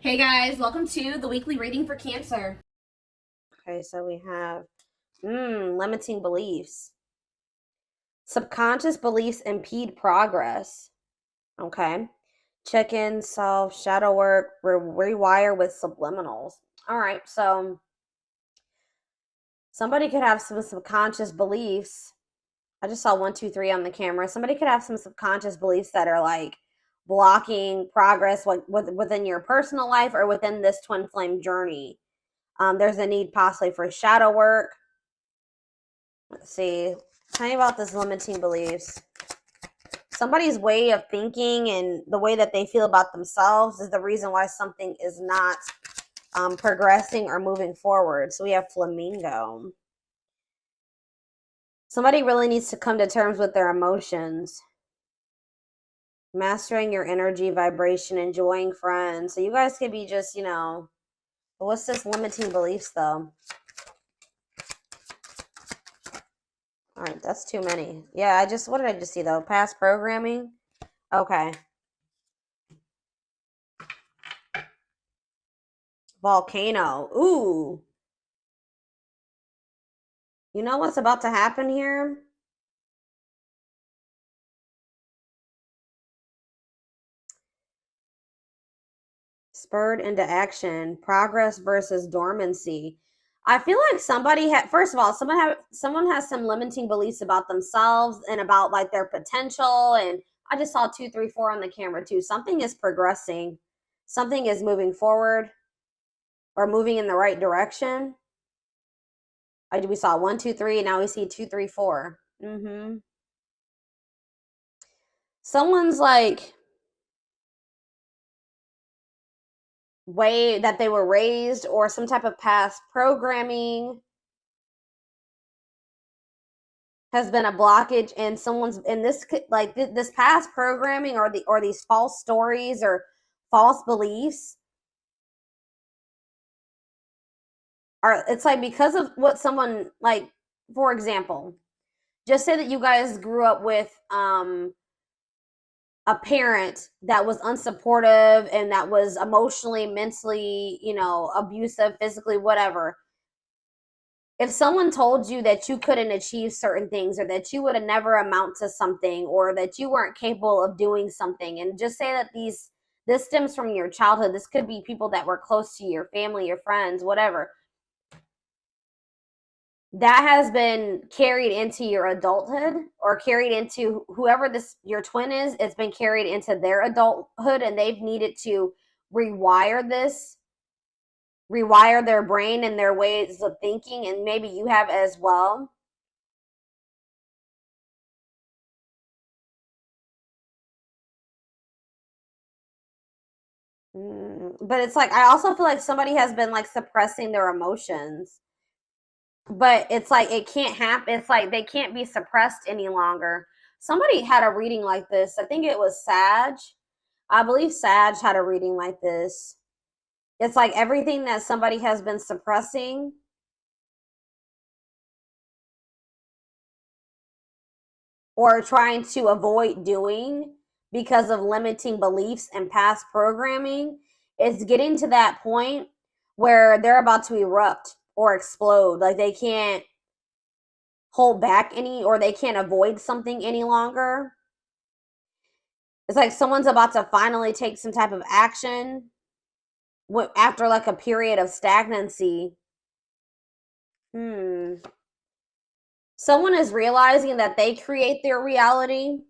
Hey guys, welcome to the weekly reading for Cancer. Okay, so we have limiting beliefs. Subconscious beliefs impede progress. Okay. Check in, self, shadow work, rewire with subliminals. All right, so somebody could have some subconscious beliefs. I just saw 1, 2, 3 on the camera. Somebody could have some subconscious beliefs that are like blocking progress within your personal life or within this twin flame journey. There's a need possibly for shadow work. Let's see. Tell me about this limiting beliefs. Somebody's way of thinking and the way that they feel about themselves is the reason why something is not progressing or moving forward. So we have flamingo. Somebody really needs to come to terms with their emotions. Mastering your energy, vibration, enjoying friends. So you guys could be just, what's this limiting beliefs though? All right, that's too many. Yeah, what did I just see though? Past programming? Okay. Volcano. Ooh. You know what's about to happen here? Spurred into action. Progress versus dormancy. I feel like somebody had, first of all, someone has some limiting beliefs about themselves and about like their potential. And I just saw 2, 3, 4 on the camera too. Something is progressing. Something is moving forward or moving in the right direction. We saw 1, 2, 3, and now we see 2, 3, 4. Someone's like way that they were raised or some type of past programming has been a blockage, and someone's in this like this past programming or these false stories or false beliefs are, it's like because of what someone, like, for example, just say that you guys grew up with a parent that was unsupportive and that was emotionally, mentally, abusive, physically, whatever. If someone told you that you couldn't achieve certain things or that you would have never amount to something or that you weren't capable of doing something, and just say that this stems from your childhood, this could be people that were close to your family, your friends, whatever, that has been carried into your adulthood or carried into whoever this your twin is, it's been carried into their adulthood, and they've needed to rewire their brain and their ways of thinking, and maybe you have as well. But it's like I also feel like somebody has been like suppressing their emotions. But it's like it can't happen. It's like they can't be suppressed any longer. Somebody had a reading like this. I think it was Sag. I believe Sag had a reading like this. It's like everything that somebody has been suppressing or trying to avoid doing because of limiting beliefs and past programming, it's getting to that point where they're about to erupt or explode. Like they can't hold back any, or they can't avoid something any longer. It's like someone's about to finally take some type of action after like a period of stagnancy. Someone is realizing that they create their reality.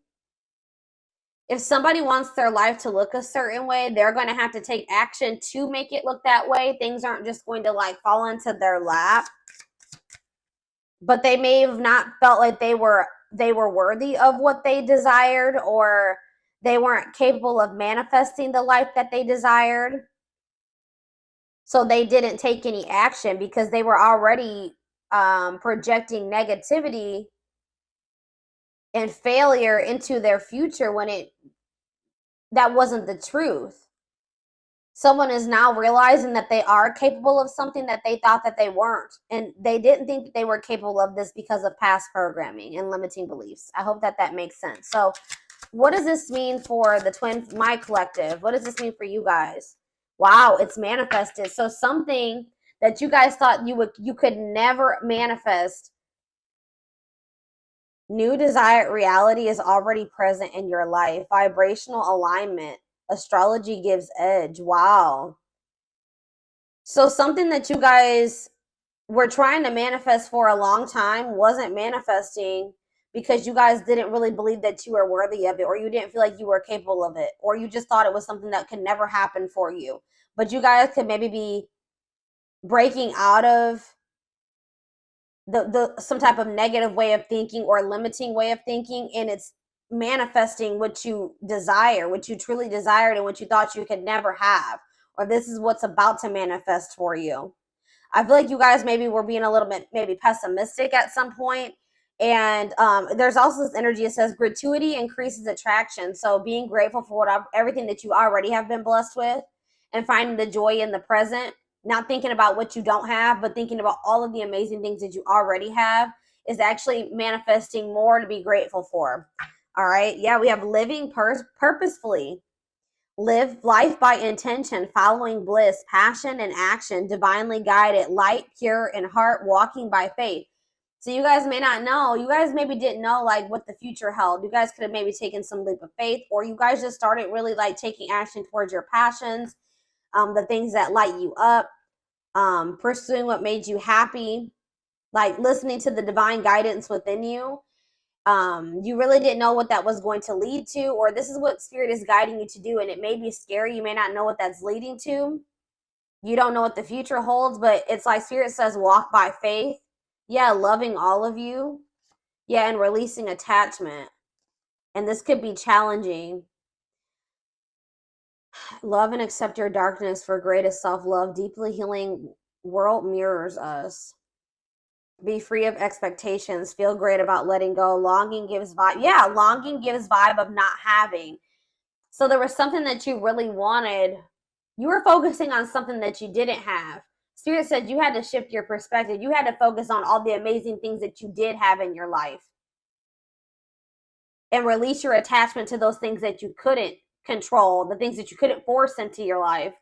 If somebody wants their life to look a certain way, they're going to have to take action to make it look that way. Things aren't just going to like fall into their lap. But they may have not felt like they were worthy of what they desired, or they weren't capable of manifesting the life that they desired. So they didn't take any action because they were already projecting negativity and failure into their future when that wasn't the truth. Someone is now realizing that they are capable of something that they thought that they weren't, and they didn't think that they were capable of this because of past programming and limiting beliefs. I hope that makes sense. So what does this mean for the twin, my collective? What does this mean for you guys? Wow, it's manifested. So something that you guys thought you could never manifest, new desired reality is already present in your life. Vibrational alignment. Astrology gives edge. Wow. So something that you guys were trying to manifest for a long time wasn't manifesting because you guys didn't really believe that you were worthy of it, or you didn't feel like you were capable of it, or you just thought it was something that could never happen for you. But you guys could maybe be breaking out of the some type of negative way of thinking or limiting way of thinking, and it's manifesting what you desire, what you truly desired, and what you thought you could never have, or this is what's about to manifest for you. I feel like you guys maybe were being a little bit maybe pessimistic at some point. And there's also this energy that says gratuity increases attraction. So being grateful for everything that you already have been blessed with, and finding the joy in the present, not thinking about what you don't have, but thinking about all of the amazing things that you already have, is actually manifesting more to be grateful for. All right. Yeah, we have living purposefully. Live life by intention, following bliss, passion, and action, divinely guided, light, pure, and heart, walking by faith. So you guys may not know, you guys maybe didn't know like what the future held. You guys could have maybe taken some leap of faith, or you guys just started really like taking action towards your passions, the things that light you up, pursuing what made you happy, like listening to the divine guidance within you. You really didn't know what that was going to lead to, or this is what spirit is guiding you to do, and it may be scary. You may not know what that's leading to. You don't know what the future holds, but it's like spirit says walk by faith. Yeah, loving all of you. Yeah, and releasing attachment. And this could be challenging. Love and accept your darkness for greatest self-love. Deeply healing world mirrors us. Be free of expectations. Feel great about letting go. Longing gives vibe. Yeah, longing gives vibe of not having. So there was something that you really wanted. You were focusing on something that you didn't have. Spirit said you had to shift your perspective. You had to focus on all the amazing things that you did have in your life, and release your attachment to those things that you couldn't control, the things that you couldn't force into your life.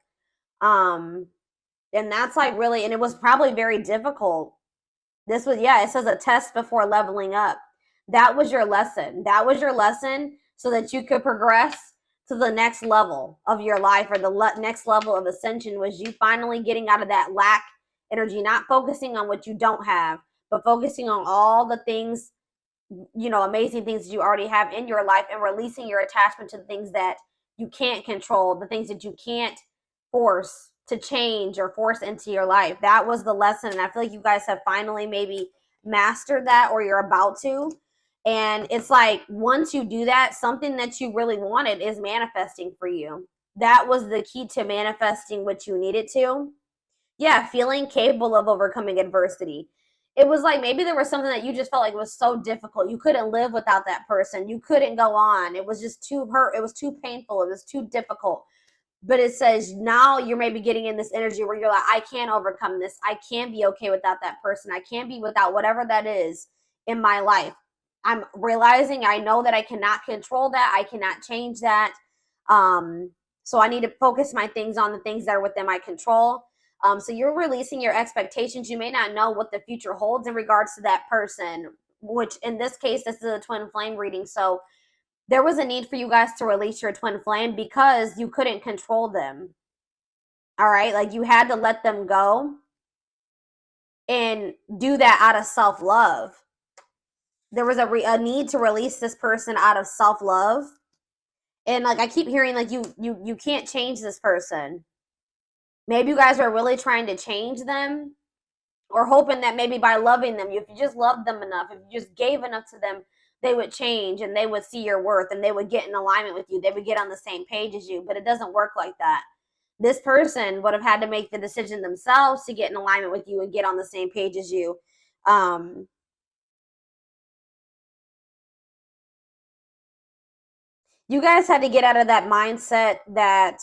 And that's like really, and it was probably very difficult. This was, yeah, it says a test before leveling up. That was your lesson. That was your lesson so that you could progress to the next level of your life, or the next level of ascension, was you finally getting out of that lack energy, not focusing on what you don't have, but focusing on all the things, amazing things that you already have in your life, and releasing your attachment to the things that you can't control, the things that you can't force to change or force into your life. That was the lesson. And I feel like you guys have finally maybe mastered that, or you're about to. And it's like, once you do that, something that you really wanted is manifesting for you. That was the key to manifesting what you needed to. Yeah, feeling capable of overcoming adversity. It was like maybe there was something that you just felt like was so difficult. You couldn't live without that person. You couldn't go on. It was just too hurt. It was too painful. It was too difficult. But it says now you're maybe getting in this energy where you're like, I can't overcome this. I can't be okay without that person. I can't be without whatever that is in my life. I'm realizing I know that I cannot control that. I cannot change that. So I need to focus my things on the things that are within my control. So you're releasing your expectations. You may not know what the future holds in regards to that person, which in this case, this is a twin flame reading. So there was a need for you guys to release your twin flame because you couldn't control them. All right. Like you had to let them go and do that out of self-love. There was a need to release this person out of self-love. And like I keep hearing like you can't change this person. Maybe you guys were really trying to change them, or hoping that maybe by loving them, if you just loved them enough, if you just gave enough to them, they would change and they would see your worth and they would get in alignment with you. They would get on the same page as you, but it doesn't work like that. This person would have had to make the decision themselves to get in alignment with you and get on the same page as you. You guys had to get out of that mindset that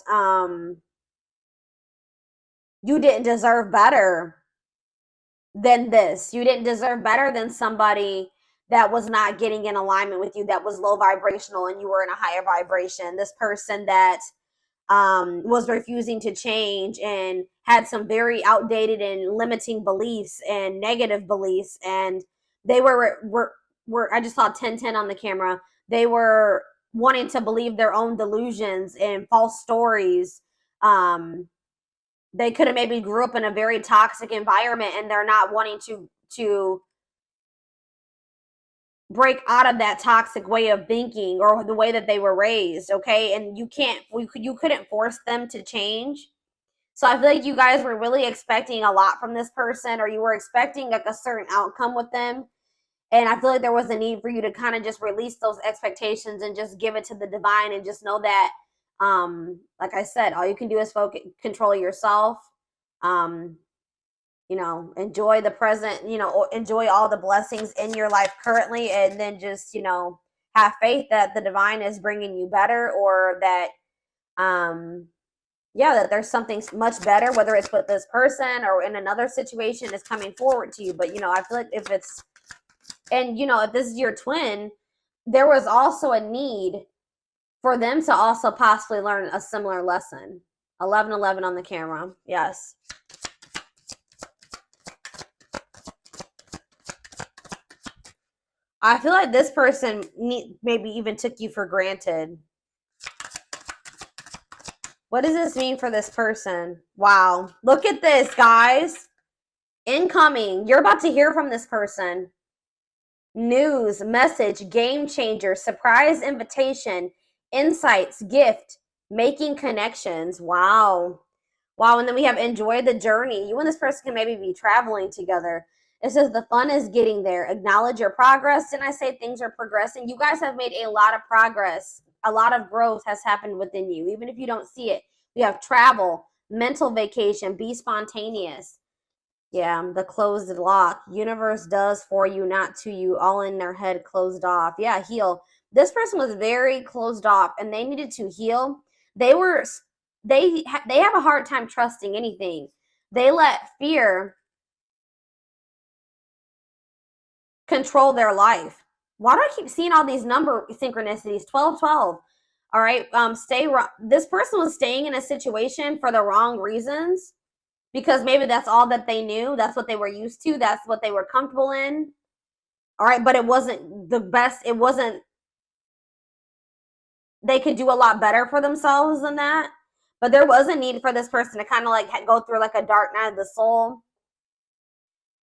you didn't deserve better than this. You didn't deserve better than somebody that was not getting in alignment with you, that was low vibrational and you were in a higher vibration. This person that was refusing to change and had some very outdated and limiting beliefs and negative beliefs, and they were I just saw 1010 on the camera. They were wanting to believe their own delusions and false stories. They could have maybe grew up in a very toxic environment, and they're not wanting to break out of that toxic way of thinking or the way that they were raised. Okay, and you couldn't force them to change. So I feel like you guys were really expecting a lot from this person, or you were expecting like a certain outcome with them. And I feel like there was a need for you to kind of just release those expectations and just give it to the divine, and just know that, like I said, all you can do is control yourself. Enjoy the present, enjoy all the blessings in your life currently, and then just, have faith that the divine is bringing you better, or that, that there's something much better, whether it's with this person or in another situation, is coming forward to you. But, I feel like if this is your twin, there was also a need for them to also possibly learn a similar lesson. 1111 on the camera. Yes. I feel like this person maybe even took you for granted. What does this mean for this person? Wow. Look at this, guys. Incoming. You're about to hear from this person. News, message, game changer, surprise invitation, insights, gift, making connections. Wow. Wow. And then we have enjoy the journey. You and this person can maybe be traveling together. It says the fun is getting there. Acknowledge your progress. Didn't I say things are progressing? You guys have made a lot of progress. A lot of growth has happened within you, even if you don't see it. We have travel, mental vacation, be spontaneous. Yeah, the closed lock. Universe does for you, not to you. All in their head, closed off. Yeah, heal. This person was very closed off, and they needed to heal. They have a hard time trusting anything. They let fear control their life. Why do I keep seeing all these number synchronicities? 1212. All right. This person was staying in a situation for the wrong reasons, because maybe that's all that they knew. That's what they were used to. That's what they were comfortable in. All right. But it wasn't the best. They could do a lot better for themselves than that. But there was a need for this person to kind of like go through like a dark night of the soul.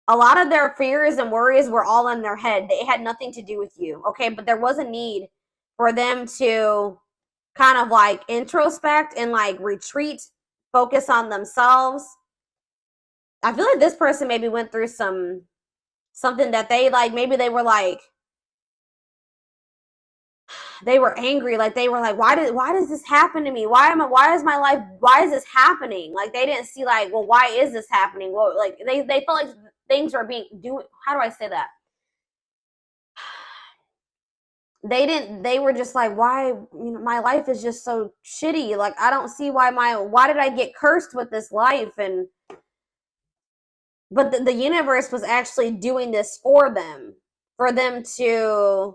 A lot of their fears and worries were all in their head. They had nothing to do with you. Okay. But there was a need for them to kind of like introspect and like retreat, focus on themselves. I feel like this person maybe went through something that they like, maybe they were like, they were angry, like they were like, why does this happen to me? Why is this happening? Like they didn't see like, well, why is this happening? Well, like they felt like things were how do I say that? They were just like, why, my life is just so shitty. Like, I don't see why did I get cursed with this life? But the universe was actually doing this for them to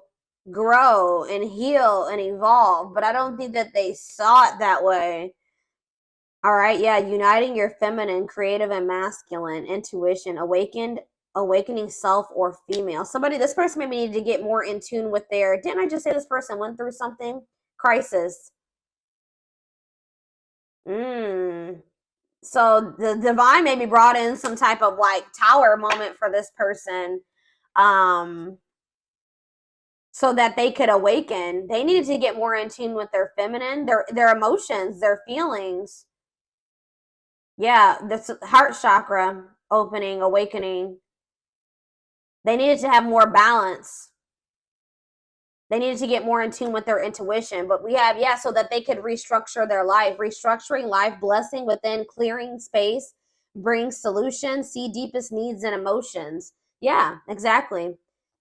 grow and heal and evolve. But I don't think that they saw it that way. All right. Yeah. Uniting your feminine, creative, and masculine intuition, awakening self or female. This person maybe needed to get more in tune with didn't I just say this person went through something? Crisis. So the divine maybe brought in some type of like tower moment for this person, so that they could awaken. They needed to get more in tune with their feminine, their emotions, their feelings. Yeah, this heart chakra opening, awakening. They needed to have more balance. They needed to get more in tune with their intuition. But we have, so that they could restructure their life. Restructuring life, blessing within, clearing space, bring solutions, see deepest needs and emotions. Yeah, exactly.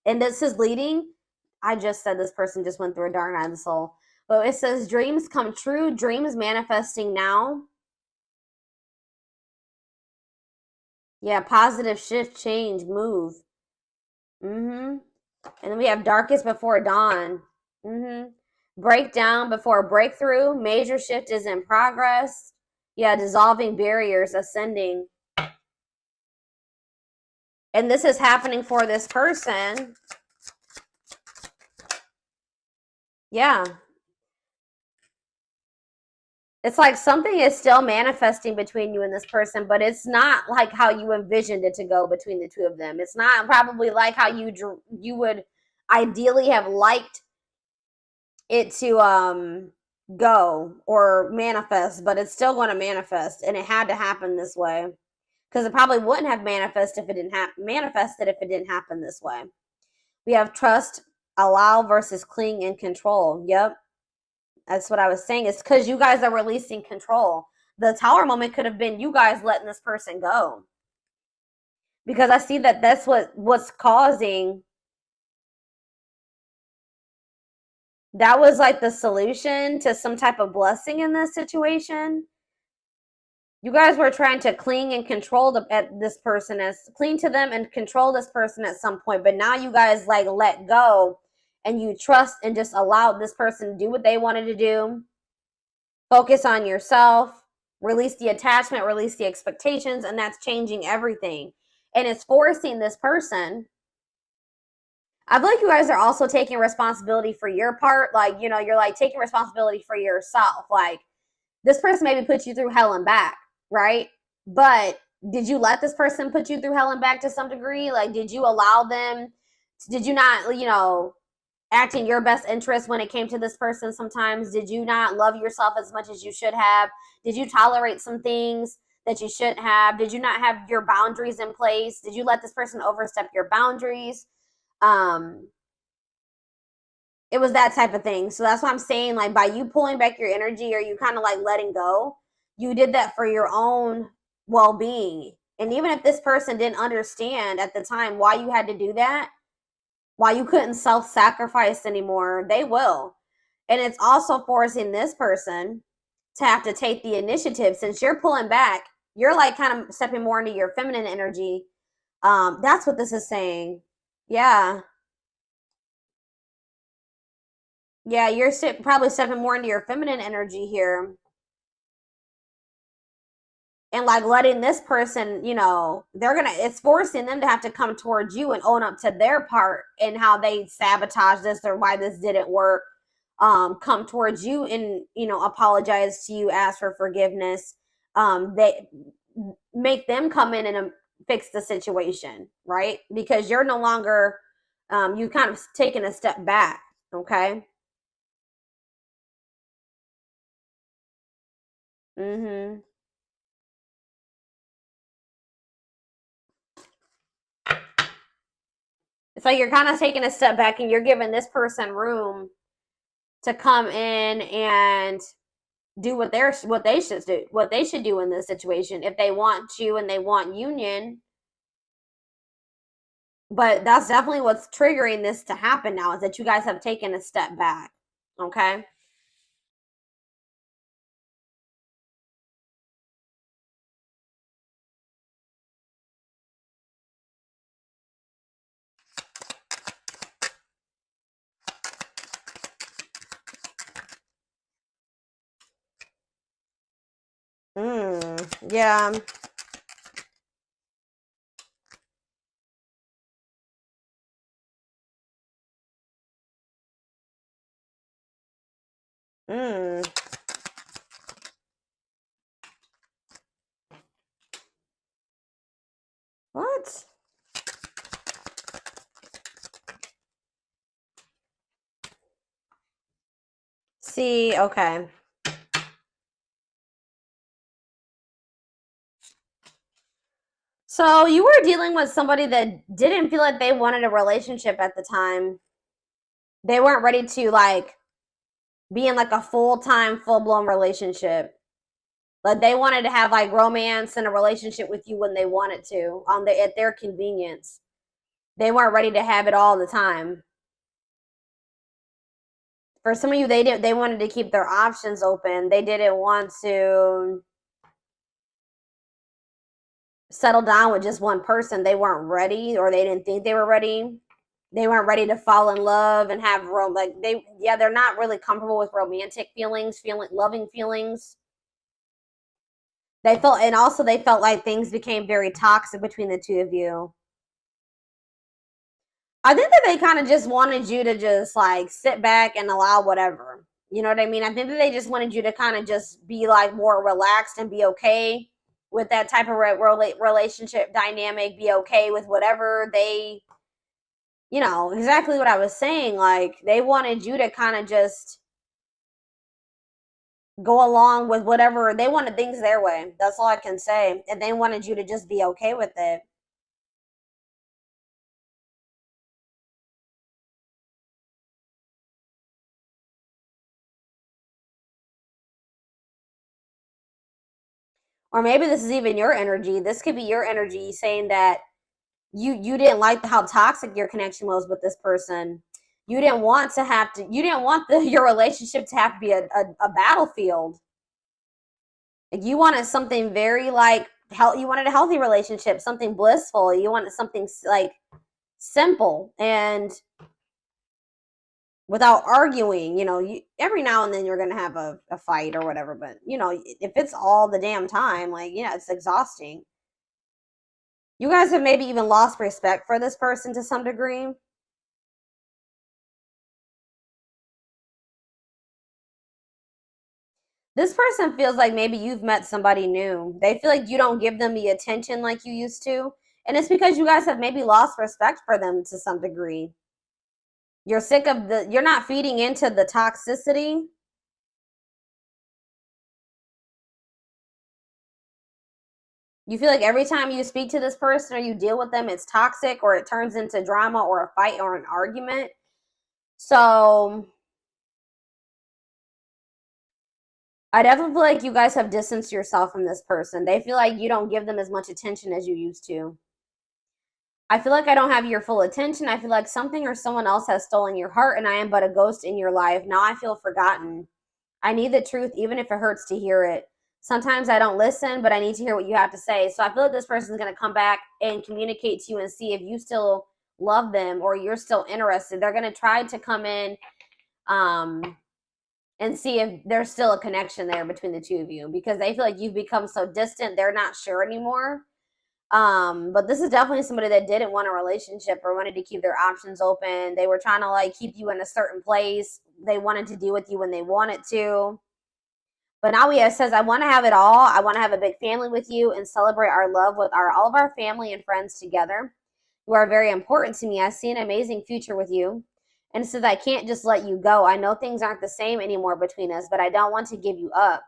And this is leading. I just said this person just went through a dark night of the soul. But it says dreams come true, dreams manifesting now. Yeah, positive shift, change, move. And then we have darkest before dawn. Breakdown before breakthrough. Major shift is in progress. Yeah, dissolving barriers, ascending. And this is happening for this person. Yeah. It's like something is still manifesting between you and this person, but it's not like how you envisioned it to go between the two of them. It's not probably like how you would ideally have liked it to go or manifest, but it's still going to manifest, and it had to happen this way because it probably wouldn't have manifested if it didn't happen this way. We have trust, allow versus cling and control. Yep. That's what I was saying. It's because you guys are releasing control. The Tower moment could have been you guys letting this person go. Because I see that that's what's causing. That was like the solution to some type of blessing in this situation. You guys were trying to cling and control this person, cling to them and control this person at some point. But now you guys like let go and you trust and just allowed this person to do what they wanted to do. Focus on yourself, release the attachment, release the expectations, and that's changing everything. And it's forcing this person. I feel like you guys are also taking responsibility for your part. Like, you know, you're like taking responsibility for yourself. Like, this person maybe put you through hell and back, right? But did you let this person put you through hell and back to some degree? Like, did you allow them? Did you not, you know, act in your best interest when it came to this person sometimes? Did you not love yourself as much as you should have? Did you tolerate some things that you shouldn't have? Did you not have your boundaries in place? Did you let this person overstep your boundaries? It was that type of thing. So that's what I'm saying. Like, by you pulling back your energy or you kind of like letting go, you did that for your own well-being. And even if this person didn't understand at the time why you had to do that, why you couldn't self-sacrifice anymore, they will. And it's also forcing this person to have to take the initiative. Since you're pulling back, you're like kind of stepping more into your feminine energy. That's what this is saying. Yeah. Yeah, you're probably stepping more into your feminine energy here. And like letting this person, you know, it's forcing them to have to come towards you and own up to their part and how they sabotaged this or why this didn't work. Come towards you and, you know, apologize to you, ask for forgiveness. They make them come in and fix the situation, right? Because you're no longer, you kind of taken a step back, okay? Mm-hmm. So you're kind of taking a step back and you're giving this person room to come in and do what they should do in this situation if they want you and they want union. But that's definitely what's triggering this to happen now, is that you guys have taken a step back. Okay. Yeah. What? See, okay. So you were dealing with somebody that didn't feel like they wanted a relationship at the time. They weren't ready to like be in like a full-time, full-blown relationship. Like they wanted to have like romance and a relationship with you when they wanted to, at their convenience. They weren't ready to have it all the time. For some of you, they wanted to keep their options open. They didn't want to settle down with just one person. They weren't ready, or they didn't think they were ready. They weren't ready to fall in love and have they're not really comfortable with romantic feelings, loving feelings. They felt like things became very toxic between the two of you. I think that they kind of just wanted you to just like sit back and allow whatever. You know what I mean? I think that they just wanted you to kind of just be like more relaxed and be okay with that type of relationship dynamic, be okay with whatever they, exactly what I was saying. Like, they wanted you to kind of just go along with whatever. They wanted things their way. That's all I can say. And they wanted you to just be okay with it. Or maybe this is even your energy. This could be your energy saying that you didn't like how toxic your connection was with this person. You didn't want your relationship to have to be a battlefield. Like, you wanted something very like you wanted a healthy relationship, something blissful. You wanted something like simple and without arguing. Every now and then you're gonna have a fight or whatever, but if it's all the damn time, like, it's exhausting. You guys have maybe even lost respect for this person to some degree. This person feels like maybe you've met somebody new. They feel like you don't give them the attention like you used to. And it's because you guys have maybe lost respect for them to some degree. You're sick of you're not feeding into the toxicity. You feel like every time you speak to this person or you deal with them, it's toxic or it turns into drama or a fight or an argument. So I definitely feel like you guys have distanced yourself from this person. They feel like you don't give them as much attention as you used to. I feel like I don't have your full attention. I feel like something or someone else has stolen your heart and I am but a ghost in your life. Now I feel forgotten. I need the truth even if it hurts to hear it. Sometimes I don't listen, but I need to hear what you have to say. So I feel like this person is going to come back and communicate to you and see if you still love them or you're still interested. They're going to try to come in and see if there's still a connection there between the two of you because they feel like you've become so distant. They're not sure anymore. But this is definitely somebody that didn't want a relationship or wanted to keep their options open. They were trying to like keep you in a certain place. They wanted to deal with you when they wanted to. But now it says, I want to have it all. I want to have a big family with you and celebrate our love with all of our family and friends together. You are very important to me. I see an amazing future with you. And it says, I can't just let you go. I know things aren't the same anymore between us, but I don't want to give you up.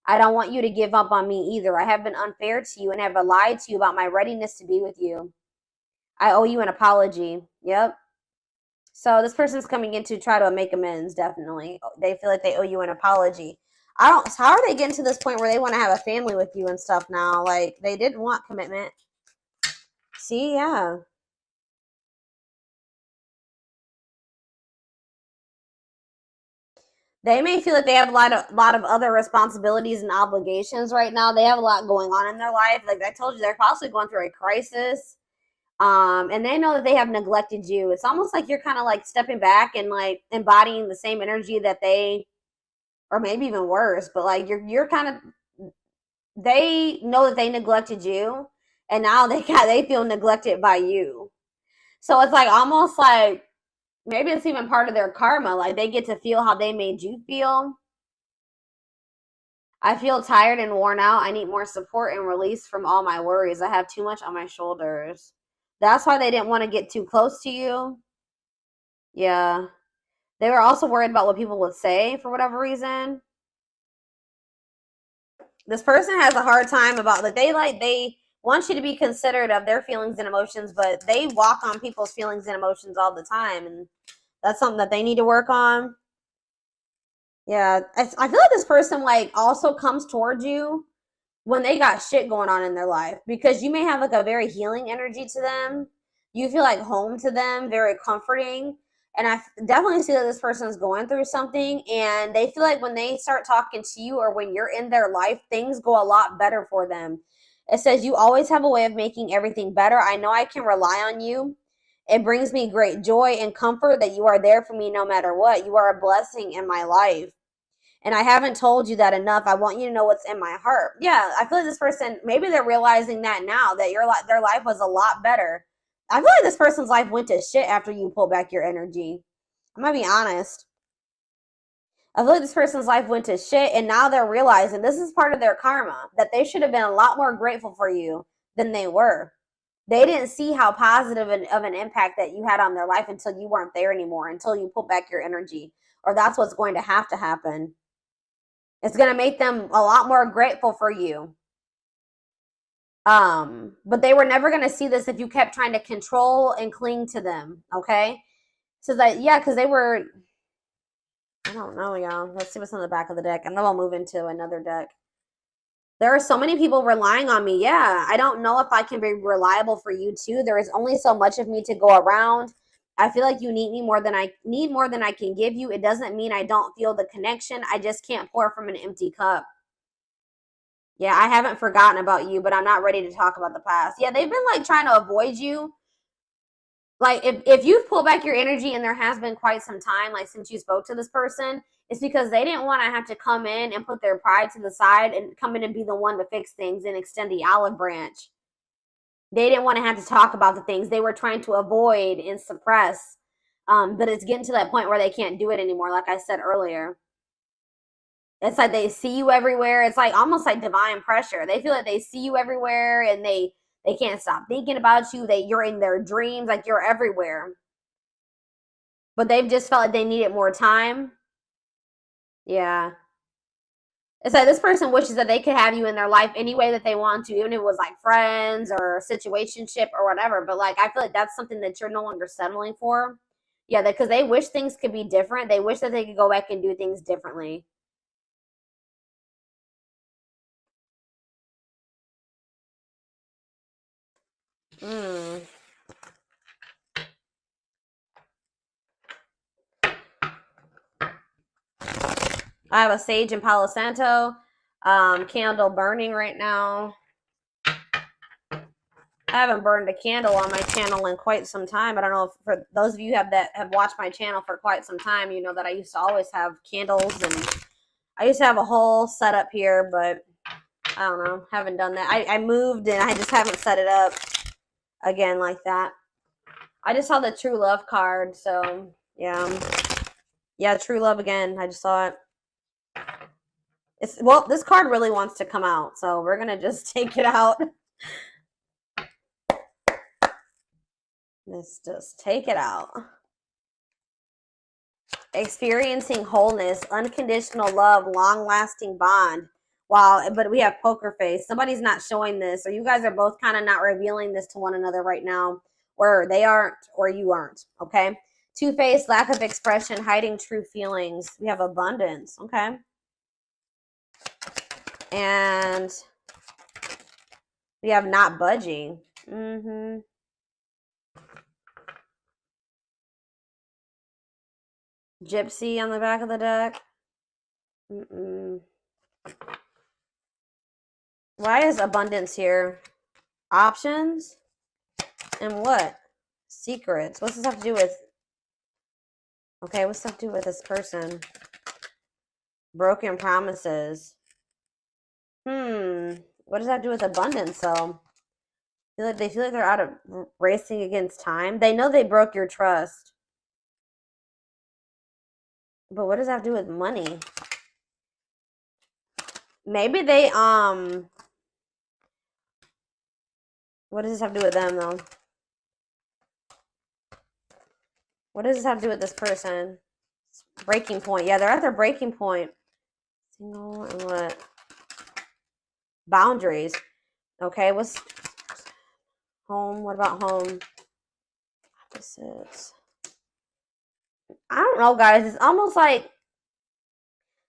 I don't want you to give up on me either. I have been unfair to you and have lied to you about my readiness to be with you. I owe you an apology. Yep. So this person's coming in to try to make amends, definitely. They feel like they owe you an apology. How are they getting to this point where they want to have a family with you and stuff now? Like, they didn't want commitment. See, yeah. They may feel like they have a lot of other responsibilities and obligations right now. They have a lot going on in their life. Like I told you, they're possibly going through a crisis. And they know that they have neglected you. It's almost like you're kind of like stepping back and like embodying the same energy that they, or maybe even worse, but like you're kind of, they know that they neglected you and now they feel neglected by you. So it's like almost like maybe it's even part of their karma. Like they get to feel how they made you feel. I feel tired and worn out. I need more support and release from all my worries. I have too much on my shoulders. That's why they didn't want to get too close to you. Yeah. They were also worried about what people would say for whatever reason. This person has a hard time about they want you to be considerate of their feelings and emotions, but they walk on people's feelings and emotions all the time, and that's something that they need to work on. Yeah, I feel like this person like also comes towards you when they got shit going on in their life because you may have like a very healing energy to them. You feel like home to them, very comforting. And I definitely see that this person is going through something and they feel like when they start talking to you or when you're in their life, things go a lot better for them. It says, you always have a way of making everything better. I know I can rely on you It brings me great joy and comfort that you are there for me no matter what. You are a blessing in my life. And I haven't told you that enough. I want you to know what's in my heart. Yeah, I feel like this person, maybe they're realizing that now, that their life was a lot better. I feel like this person's life went to shit after you pull back your energy. I'm gonna be honest. I feel like this person's life went to shit, and now they're realizing this is part of their karma, that they should have been a lot more grateful for you than they were. They didn't see how positive of an impact that you had on their life until you weren't there anymore, until you pull back your energy. Or that's what's going to happen. It's going to make them a lot more grateful for you. But they were never going to see this if you kept trying to control and cling to them, okay? So that, yeah, because they were, I don't know, y'all. Let's see what's on the back of the deck, and then we'll move into another deck. There are so many people relying on me. Yeah, I don't know if I can be reliable for you too. There is only so much of me to go around. I feel like you need me more than I can give you. It doesn't mean I don't feel the connection. I just can't pour from an empty cup. Yeah, I haven't forgotten about you, but I'm not ready to talk about the past. Yeah, they've been like trying to avoid you. Like if you've pulled back your energy and there has been quite some time, like since you spoke to this person, it's because they didn't want to have to come in and put their pride to the side and come in and be the one to fix things and extend the olive branch. They didn't want to have to talk about the things they were trying to avoid and suppress. But it's getting to that point where they can't do it anymore, like I said earlier. It's like they see you everywhere. It's like almost like divine pressure. They feel like they see you everywhere and they can't stop thinking about you. You're in their dreams, like you're everywhere. But they've just felt like they needed more time. Yeah. It's like this person wishes that they could have you in their life any way that they want to, even if it was like friends or situationship or whatever. But like I feel like that's something that you're no longer settling for. Yeah, because they wish things could be different. They wish that they could go back and do things differently. I have a sage and Palo Santo candle burning right now. I haven't burned a candle on my channel in quite some time. I don't know if for those of you that have watched my channel for quite some time, you know that I used to always have candles and I used to have a whole setup here, but I don't know, haven't done that. I moved and I just haven't set it up again like that. I just saw the true love card, so yeah. Yeah, true love again. I just saw it. Well, this card really wants to come out, so we're gonna just take it out. Let's just take it out. Experiencing wholeness, unconditional love, long-lasting bond. Wow, but we have poker face. Somebody's not showing this, or you guys are both kind of not revealing this to one another right now, or they aren't, or you aren't, okay? Two-faced, lack of expression, hiding true feelings. We have abundance, okay? And we have not budging. Gypsy on the back of the deck. Why is abundance here? Options? And what? Secrets. What's this have to do with? Okay, what's this have to do with this person? Broken promises. What does that do with abundance, though? They feel like they're out of racing against time. They know they broke your trust. But what does that have to do with money? Maybe they, what does this have to do with them, though? What does this have to do with this person? Breaking point. Yeah, they're at their breaking point. Single and what? Boundaries. Okay, what's home? What about home? Opposites. I don't know, guys. It's almost like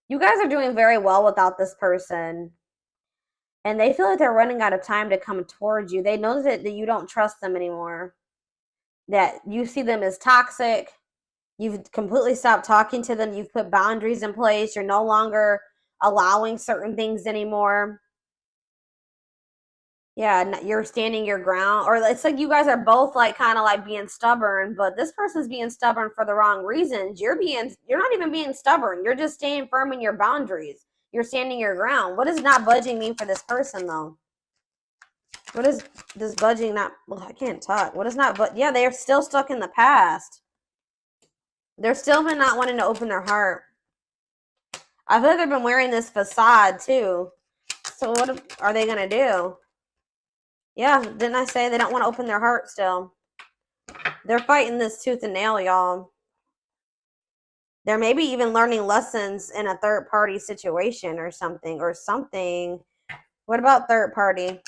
you guys are doing very well without this person. And they feel like they're running out of time to come towards you. They know that you don't trust them anymore. That you see them as toxic. You've completely stopped talking to them. You've put boundaries in place. You're no longer allowing certain things anymore. Yeah, you're standing your ground, or it's like you guys are both like kind of like being stubborn, but this person's being stubborn for the wrong reasons. You're not even being stubborn. You're just staying firm in your boundaries. You're standing your ground. What does not budging mean for this person though? What is this budging not? Well, I can't talk. What is not? But yeah, they're still stuck in the past. They're still been not wanting to open their heart. I feel like they've been wearing this facade too. So what are they gonna do? Yeah, didn't I say they don't want to open their heart still? They're fighting this tooth and nail, y'all. They're maybe even learning lessons in a third party situation or something. What about third party?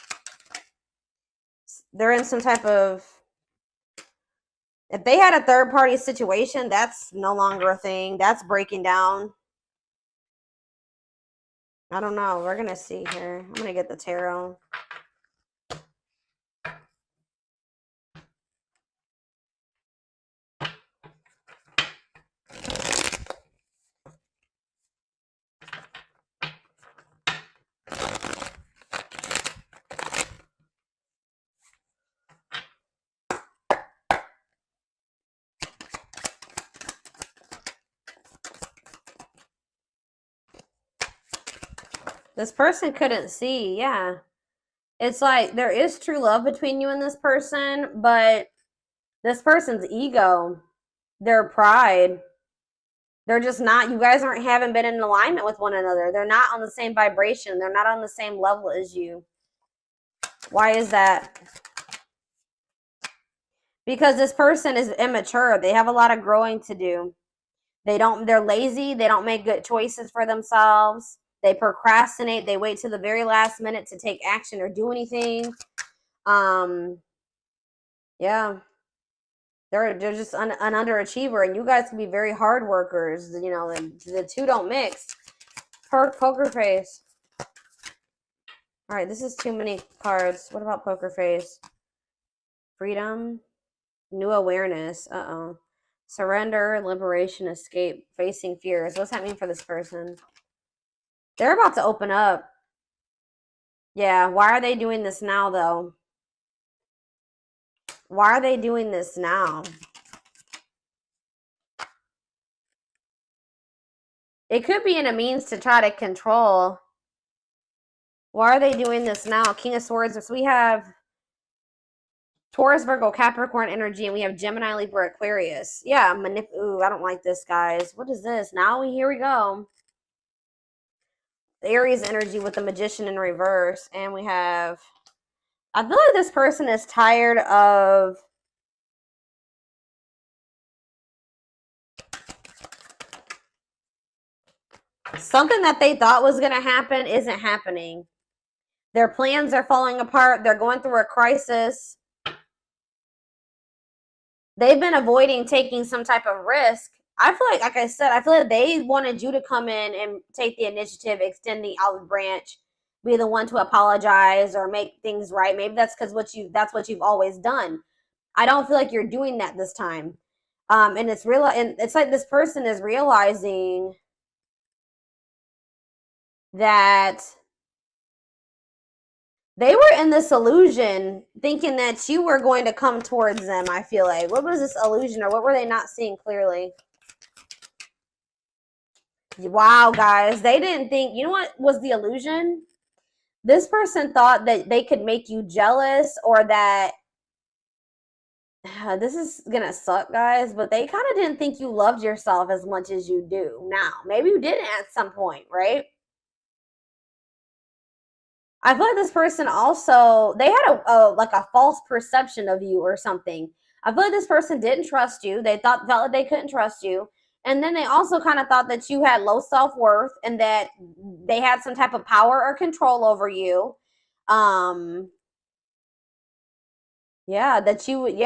They're in some type of, if they had a third party situation, that's no longer a thing. That's breaking down. I don't know. We're going to see here. I'm going to get the tarot. This person couldn't see. Yeah. It's like there is true love between you and this person, but this person's ego, their pride, they're just not, you guys haven't been in alignment with one another. They're not on the same vibration. They're not on the same level as you. Why is that? Because this person is immature. They have a lot of growing to do. They're lazy. They don't make good choices for themselves. They procrastinate. They wait till the very last minute to take action or do anything. Yeah. They're just an underachiever, and you guys can be very hard workers. You know, the two don't mix. Poker face. All right, this is too many cards. What about poker face? Freedom, new awareness. Surrender, liberation, escape, facing fears. What's that mean for this person? They're about to open up. Yeah, why are they doing this now, though? Why are they doing this now? It could be in a means to try to control. Why are they doing this now? King of Swords. So we have Taurus, Virgo, Capricorn energy, and we have Gemini, Libra, Aquarius. Yeah, ooh, I don't like this, guys. What is this? Here we go. The Aries energy with the Magician in reverse. And we have, I feel like this person is tired of something that they thought was going to happen isn't happening. Their plans are falling apart. They're going through a crisis. They've been avoiding taking some type of risk. I feel like I said, I feel like they wanted you to come in and take the initiative, extend the olive branch, be the one to apologize or make things right. Maybe that's because that's what you've always done. I don't feel like you're doing that this time. And it's like this person is realizing that they were in this illusion thinking that you were going to come towards them. I feel like, what was this illusion, or what were they not seeing clearly? Wow, guys, they didn't think, you know what was the illusion? This person thought that they could make you jealous, or that this is gonna suck, guys, but they kind of didn't think you loved yourself as much as you do now. Maybe you didn't at some point, right? I feel like this person also, they had a false perception of you or something. I feel like this person didn't trust you. They felt like they couldn't trust you. And then they also kind of thought that you had low self-worth and that they had some type of power or control over you. That you would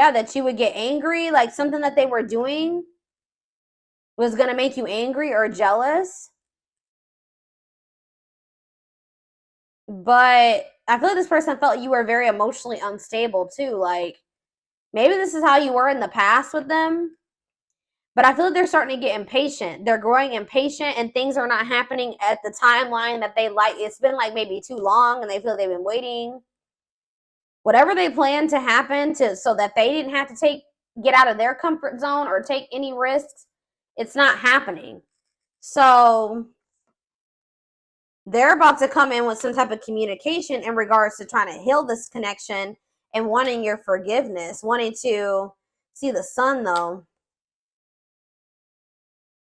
get angry, like something that they were doing was going to make you angry or jealous. But I feel like this person felt you were very emotionally unstable too. Like, maybe this is how you were in the past with them. But I feel like they're starting to get impatient. They're growing impatient, and things are not happening at the timeline that they like. It's been like maybe too long, and they feel they've been waiting. Whatever they plan to happen so that they didn't have to get out of their comfort zone or take any risks, it's not happening. So they're about to come in with some type of communication in regards to trying to heal this connection and wanting your forgiveness, wanting to see the sun though.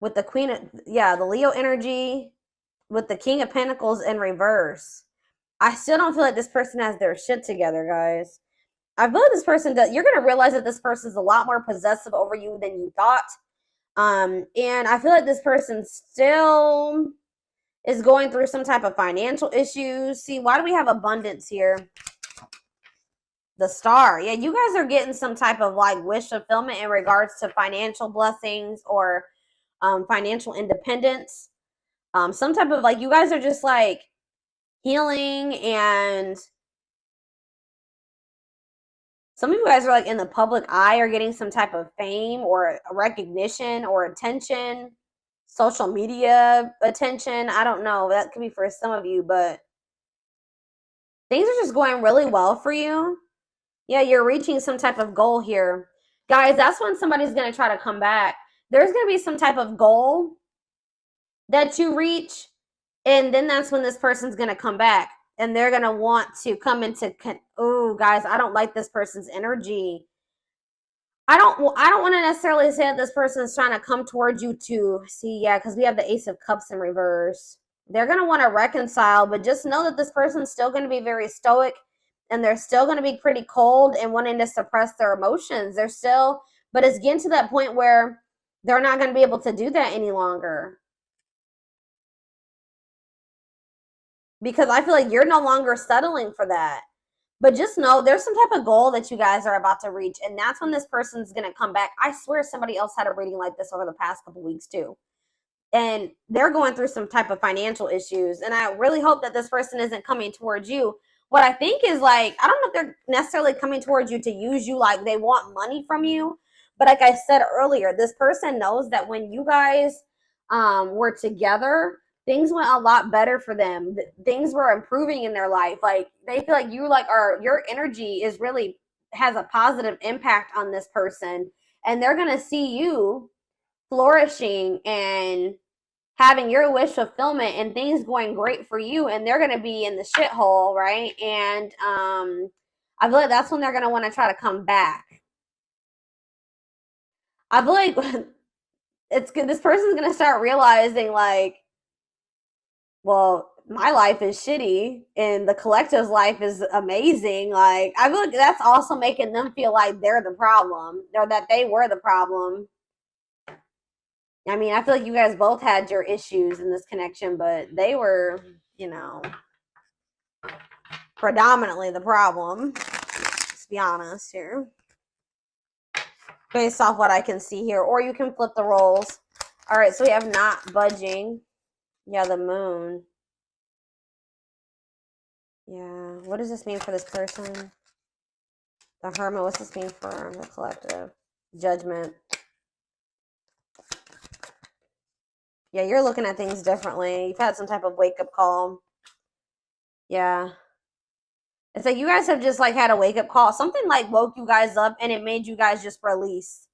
With the Queen of, the Leo energy, with the King of Pentacles in reverse. I still don't feel like this person has their shit together, guys. I feel like this person does. You're going to realize that this person is a lot more possessive over you than you thought. And I feel like this person still is going through some type of financial issues. See, why do we have abundance here? The Star. Yeah, you guys are getting some type of like wish fulfillment in regards to financial blessings or financial independence. Some type of like, you guys are just like healing, and some of you guys are like in the public eye or getting some type of fame or recognition or attention, social media attention. I don't know. That could be for some of you, but things are just going really well for you. Yeah, you're reaching some type of goal here. Guys, that's when somebody's going to try to come back. There's going to be some type of goal that you reach, and then that's when this person's going to come back. And they're going to want to come into, oh, guys, I don't like this person's energy. I don't want to necessarily say that this person is trying to come towards you to see, yeah, because we have the Ace of Cups in reverse. They're going to want to reconcile, but just know that this person's still going to be very stoic, and they're still going to be pretty cold and wanting to suppress their emotions. They're still, but it's getting to that point where they're not going to be able to do that any longer. Because I feel like you're no longer settling for that. But just know there's some type of goal that you guys are about to reach, and that's when this person's going to come back. I swear somebody else had a reading like this over the past couple weeks too. And they're going through some type of financial issues, and I really hope that this person isn't coming towards you. What I think is like, I don't know if they're necessarily coming towards you to use you, like they want money from you. But like I said earlier, this person knows that when you guys were together, things went a lot better for them. Things were improving in their life. Like they feel like your energy is really has a positive impact on this person, and they're going to see you flourishing and having your wish fulfillment and things going great for you, and they're going to be in the shithole, right? And I feel like that's when they're going to want to try to come back. I feel like it's good. This person's going to start realizing like, well, my life is shitty and the collective's life is amazing. Like, I feel like that's also making them feel like they're the problem, or that they were the problem. I mean, I feel like you guys both had your issues in this connection, but they were, predominantly the problem. Let's be honest here. Based off what I can see here. Or you can flip the roles. All right, so we have not budging. Yeah, the moon. Yeah, what does this mean for this person? The Hermit, what's this mean for the collective? Judgment. Yeah, you're looking at things differently. You've had some type of wake-up call. Yeah. It's like you guys have just like had a wake-up call. Something like woke you guys up and it made you guys just release.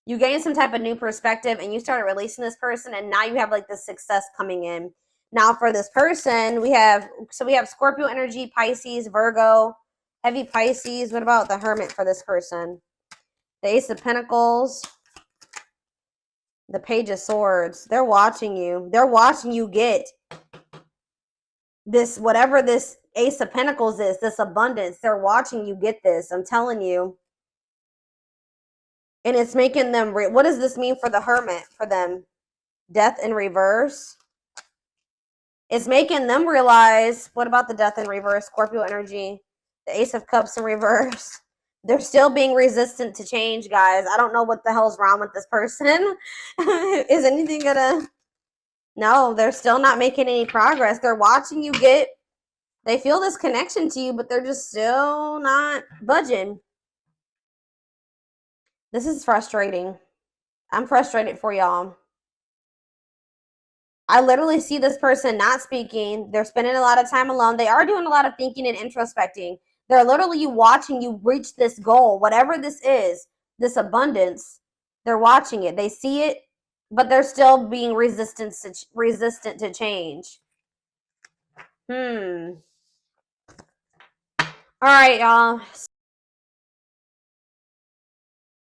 You gained some type of new perspective and you started releasing this person, and now you have like this success coming in. Now for this person, we have Scorpio energy, Pisces, Virgo, heavy Pisces. What about the Hermit for this person? The Ace of Pentacles, the Page of Swords. They're watching you. They're watching you get this, whatever this Ace of Pentacles is, this abundance. They're watching you get this. I'm telling you. And it's making them, what does this mean for the Hermit, for them? Death in reverse. It's making them realize, what about the Death in reverse? Scorpio energy, the Ace of Cups in reverse. They're still being resistant to change, guys. I don't know what the hell's wrong with this person. Is anything gonna... No, they're still not making any progress. They're watching you get... They feel this connection to you, but they're just still not budging. This is frustrating. I'm frustrated for y'all. I literally see this person not speaking. They're spending a lot of time alone. They are doing a lot of thinking and introspecting. They're literally watching you reach this goal, whatever this is, this abundance. They're watching it. They see it, but they're still being resistant to change. All right, y'all.